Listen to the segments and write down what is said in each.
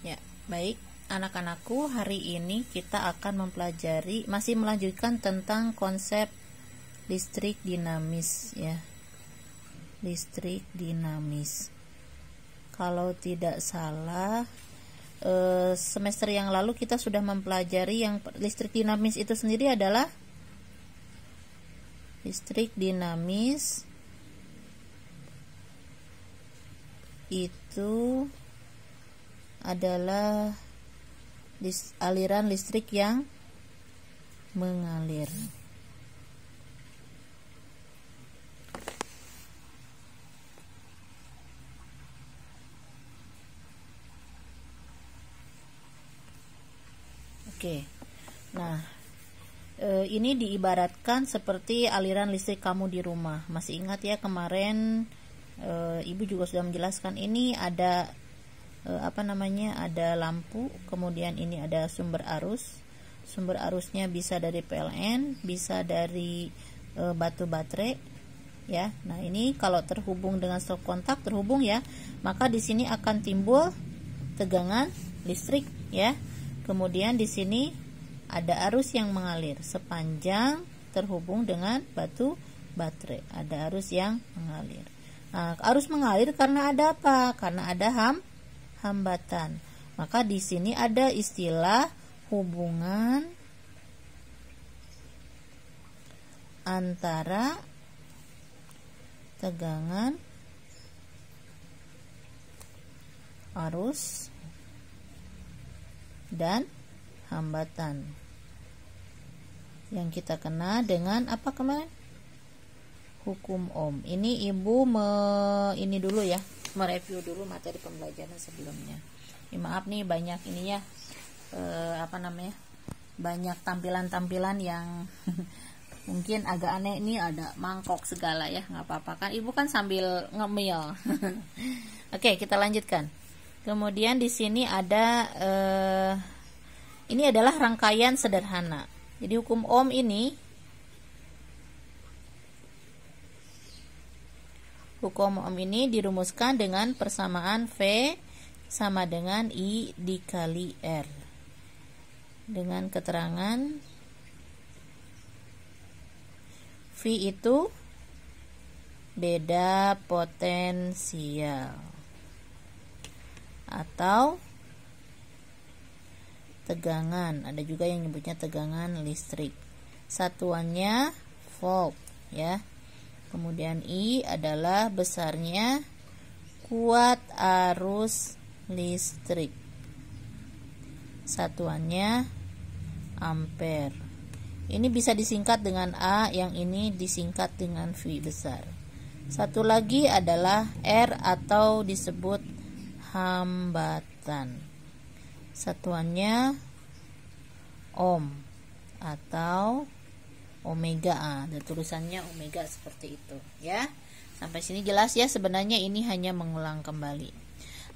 Ya, baik anak-anakku, hari ini kita akan mempelajari, masih melanjutkan tentang konsep listrik dinamis ya. Listrik dinamis. Kalau tidak salah, semester yang lalu kita sudah mempelajari yang listrik dinamis itu sendiri adalah listrik dinamis itu adalah aliran listrik yang mengalir. Oke. Nah, ini diibaratkan seperti aliran listrik kamu di rumah. Masih ingat ya kemarin Ibu juga sudah menjelaskan, ini ada ada lampu, kemudian ini ada sumber arus. Sumber arusnya bisa dari PLN, bisa dari batu baterai ya. Nah, ini kalau terhubung dengan stop kontak terhubung ya, maka di sini akan timbul tegangan listrik ya. Kemudian di sini ada arus yang mengalir sepanjang terhubung dengan batu baterai. Ada arus yang mengalir. Nah, arus mengalir karena ada apa? Karena ada hambatan. Maka di sini ada istilah hubungan antara tegangan arus dan hambatan yang kita kenal dengan apa kemarin? Hukum Ohm. Ini Ibu ini dulu ya, mereview dulu materi pembelajaran sebelumnya. Maaf nih banyak ini ya, banyak tampilan-tampilan yang mungkin agak aneh. Ini ada mangkok segala ya, nggak apa-apa kan, Ibu kan sambil ngemil. Oke, kita lanjutkan. Kemudian di sini ada ini adalah rangkaian sederhana. Jadi hukum Ohm ini, dirumuskan dengan persamaan V sama dengan I dikali R. Dengan keterangan V itu beda potensial atau tegangan. Ada juga yang nyebutnya tegangan listrik. Satuannya volt ya. Kemudian I adalah besarnya kuat arus listrik. Satuannya ampere. Ini bisa disingkat dengan A, yang ini disingkat dengan V besar. Satu lagi adalah R atau disebut hambatan. Satuannya ohm atau omega. Ada tulisannya omega seperti itu ya. Sampai sini jelas ya, sebenarnya ini hanya mengulang kembali.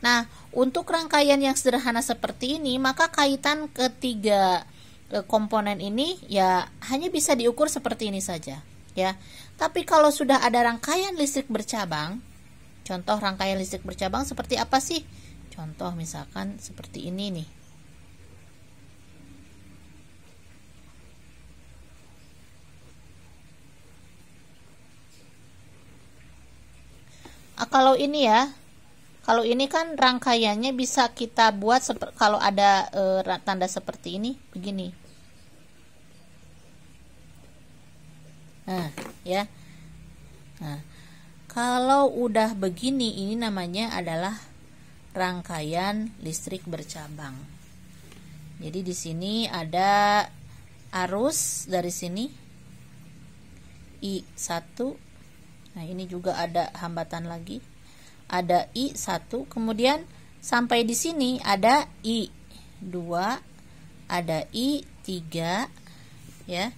Nah, untuk rangkaian yang sederhana seperti ini, maka kaitan ketiga komponen ini ya hanya bisa diukur seperti ini saja ya. Tapi kalau sudah ada rangkaian listrik bercabang, contoh rangkaian listrik bercabang seperti apa sih? Contoh misalkan seperti ini nih. Kalau ini ya, kalau ini kan rangkaiannya bisa kita buat kalau ada tanda seperti ini, begini. Nah, ya. Nah, kalau udah begini, ini namanya adalah rangkaian listrik bercabang. Jadi di sini ada arus dari sini I1. Nah, ini juga ada hambatan lagi. Ada I1, kemudian sampai di sini ada I2, ada I3 ya.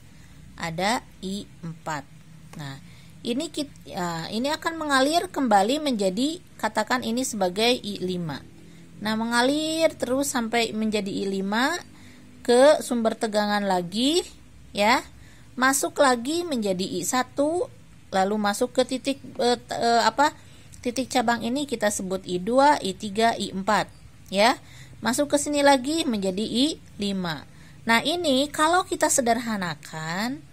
Ada I4. Nah, ini akan mengalir kembali menjadi, katakan ini sebagai I5. Nah, mengalir terus sampai menjadi I5 ke sumber tegangan lagi ya. Masuk lagi menjadi I1, lalu masuk ke titik cabang ini kita sebut I2, I3, I4 ya. masuk ke sini lagi menjadi I5. Nah, ini kalau kita sederhanakan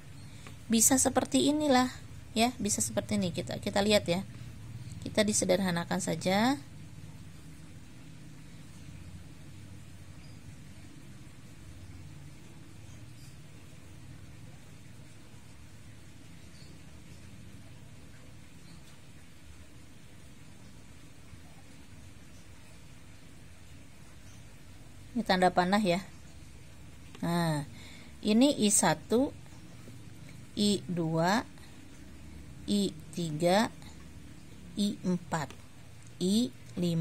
bisa seperti inilah ya, bisa seperti ini. Kita lihat ya. Kita disederhanakan saja. Ini tanda panah ya. Nah, ini I1, I2, I3, I4, I5.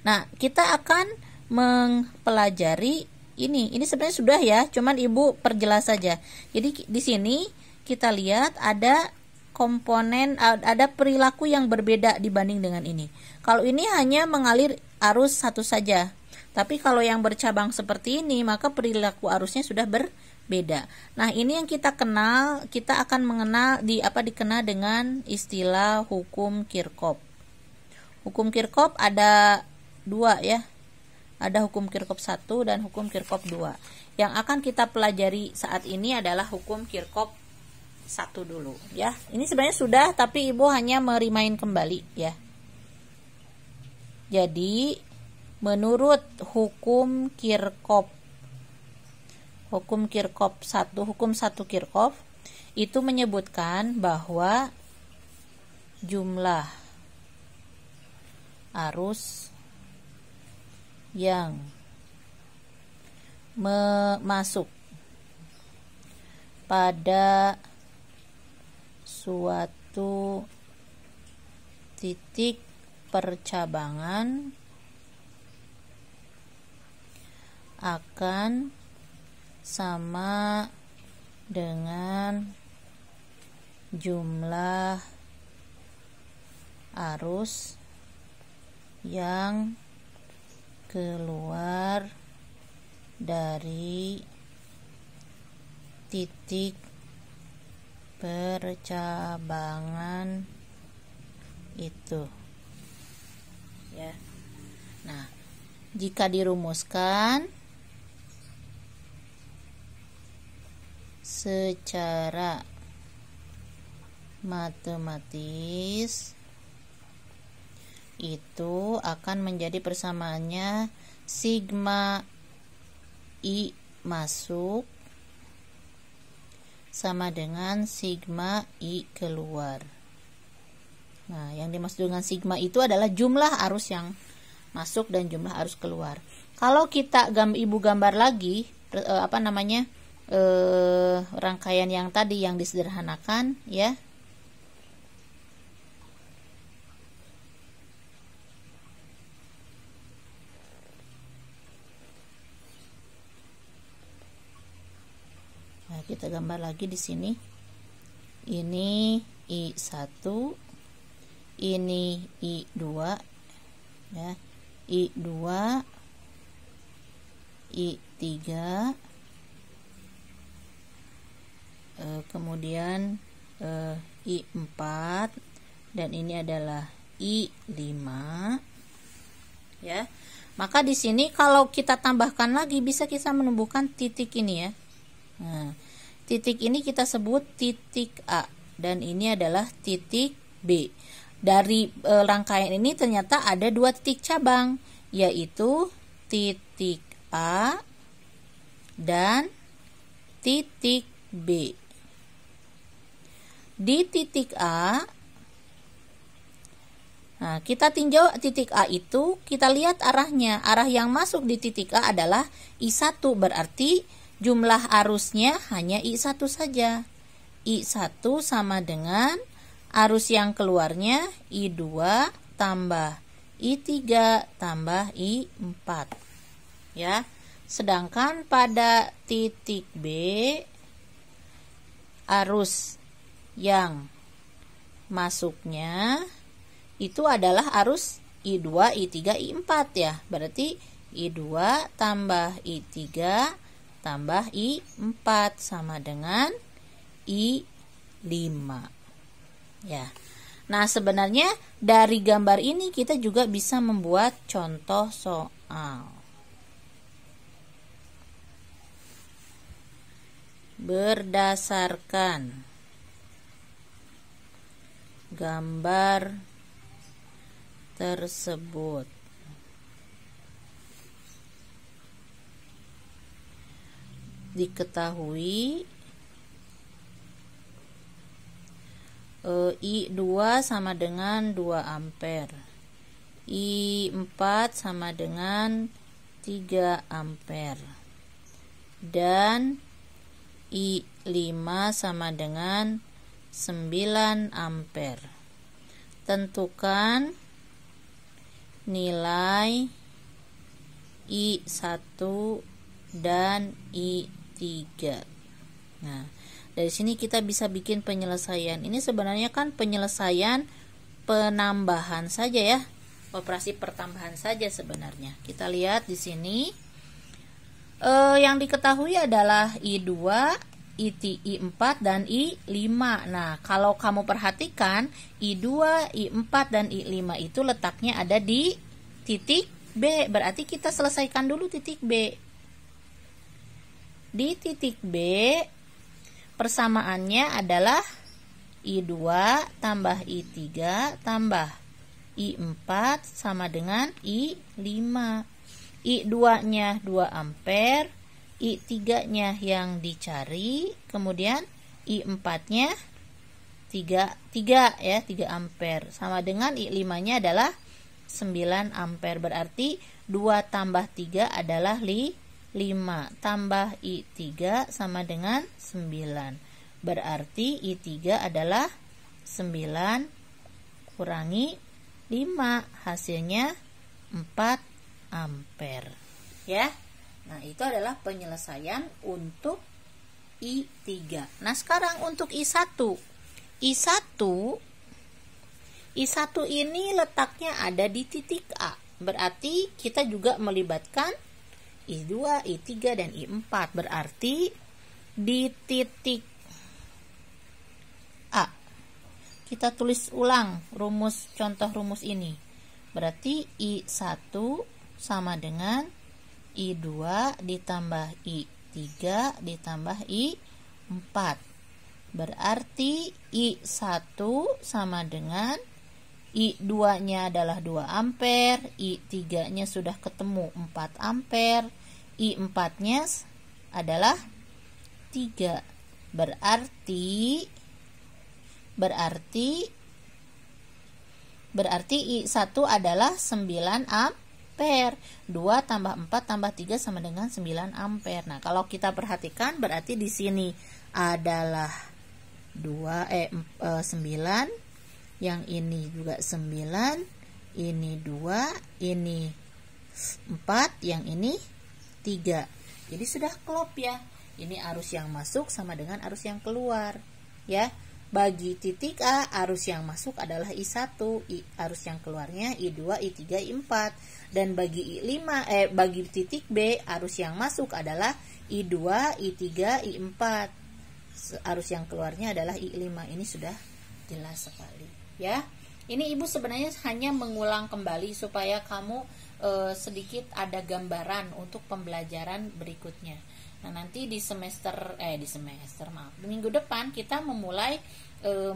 Nah, kita akan mempelajari ini. Ini sebenarnya sudah ya, cuman Ibu perjelas saja. Jadi di sini kita lihat ada komponen, ada perilaku yang berbeda dibanding dengan ini. Kalau ini hanya mengalir arus satu saja. Tapi kalau yang bercabang seperti ini, maka perilaku arusnya sudah berbeda. Nah, ini yang kita kenal, kita akan mengenal dikenal dengan istilah hukum Kirchhoff. Hukum Kirchhoff ada dua ya. Ada hukum Kirchhoff 1 dan hukum Kirchhoff 2. Yang akan kita pelajari saat ini adalah hukum Kirchhoff 1 dulu ya. Ini sebenarnya sudah, tapi Ibu hanya merimain kembali ya. Jadi menurut hukum Kirchhoff 1, hukum 1 Kirchhoff itu menyebutkan bahwa jumlah arus yang masuk pada suatu titik percabangan akan sama dengan jumlah arus yang keluar dari titik percabangan itu ya. Nah, jika dirumuskan secara matematis itu akan menjadi persamaannya sigma I masuk sama dengan sigma I keluar. Nah, yang dimaksud dengan sigma itu adalah jumlah arus yang masuk dan jumlah arus keluar. Kalau kita Ibu gambar lagi rangkaian yang tadi yang disederhanakan ya. Nah, kita gambar lagi di sini. Ini I1, ini I2 ya. I2, I3, kemudian I4, dan ini adalah I5 ya. Maka di sini kalau kita tambahkan lagi bisa kita menumbuhkan titik ini ya. Nah, titik ini kita sebut titik A dan ini adalah titik B. Dari rangkaian ini ternyata ada dua titik cabang, yaitu titik A dan titik B. Di titik A, nah, kita tinjau titik A itu, kita lihat arahnya. Arah yang masuk di titik A adalah I1, berarti jumlah arusnya hanya I1 saja. I1 sama dengan arus yang keluarnya I2 tambah I3 tambah I4 ya. Sedangkan pada titik B, arus yang masuknya itu adalah arus I2, I3, I4 ya. Berarti I2 tambah I3 tambah I4 sama dengan I5 ya. Nah, sebenarnya dari gambar ini kita juga bisa membuat contoh soal berdasarkan gambar tersebut. Diketahui I2 sama dengan 2 ampere, I4 sama dengan 3 ampere, dan I5 sama dengan 9 ampere. Tentukan nilai I1 dan I3. Nah, dari sini kita bisa bikin penyelesaian. Ini sebenarnya kan penyelesaian penambahan saja ya. Operasi pertambahan saja sebenarnya. Kita lihat di sini. Yang diketahui adalah I2, I4 dan I5. Nah, kalau kamu perhatikan I2, I4 dan I5 itu letaknya ada di titik B. Berarti kita selesaikan dulu titik B. Di titik B persamaannya adalah I2 tambah I3 tambah I4 sama dengan I5. I2-nya 2 ampere, I3-nya yang dicari, kemudian I4-nya 3 ya, 3 ampere. Sama dengan I5-nya adalah 9 ampere. Berarti 2 tambah 3 adalah 5 tambah I3 sama dengan 9. Berarti I3 adalah 9 kurangi 5, hasilnya 4 ampere. Ya. Nah, itu adalah penyelesaian untuk I3. Nah, sekarang untuk I1. I1 ini letaknya ada di titik A. Berarti kita juga melibatkan I2, I3 dan I4. Berarti di titik A kita tulis ulang contoh rumus ini. Berarti I1 sama dengan I2 ditambah I3 ditambah I4. Berarti I1 sama dengan I2-nya adalah 2 ampere, I3-nya sudah ketemu 4 ampere, I4-nya adalah 3. Berarti I1 adalah 9 ampere. 2 tambah 4 tambah 3 sama dengan 9 ampere. Nah, kalau kita perhatikan berarti di sini adalah 9, yang ini juga 9, ini 2, ini 4, yang ini 3. Jadi sudah klop ya. Ini arus yang masuk sama dengan arus yang keluar, ya. Bagi titik A, arus yang masuk adalah I1, arus yang keluarnya I2, I3, I4. Dan bagi bagi titik B, arus yang masuk adalah I2, I3, I4. Arus yang keluarnya adalah I5. Ini sudah jelas sekali, ya. Ini Ibu sebenarnya hanya mengulang kembali supaya kamu sedikit ada gambaran untuk pembelajaran berikutnya. Nah, nanti di minggu depan kita memulai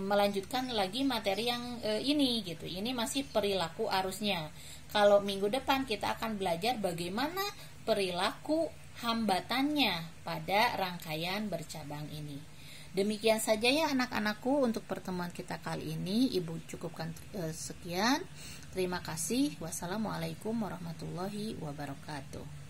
melanjutkan lagi materi yang ini gitu. Ini masih perilaku arusnya. Kalau minggu depan kita akan belajar bagaimana perilaku hambatannya pada rangkaian bercabang ini. Demikian saja ya anak-anakku untuk pertemuan kita kali ini. Ibu cukupkan sekian. Terima kasih. Wassalamualaikum warahmatullahi wabarakatuh.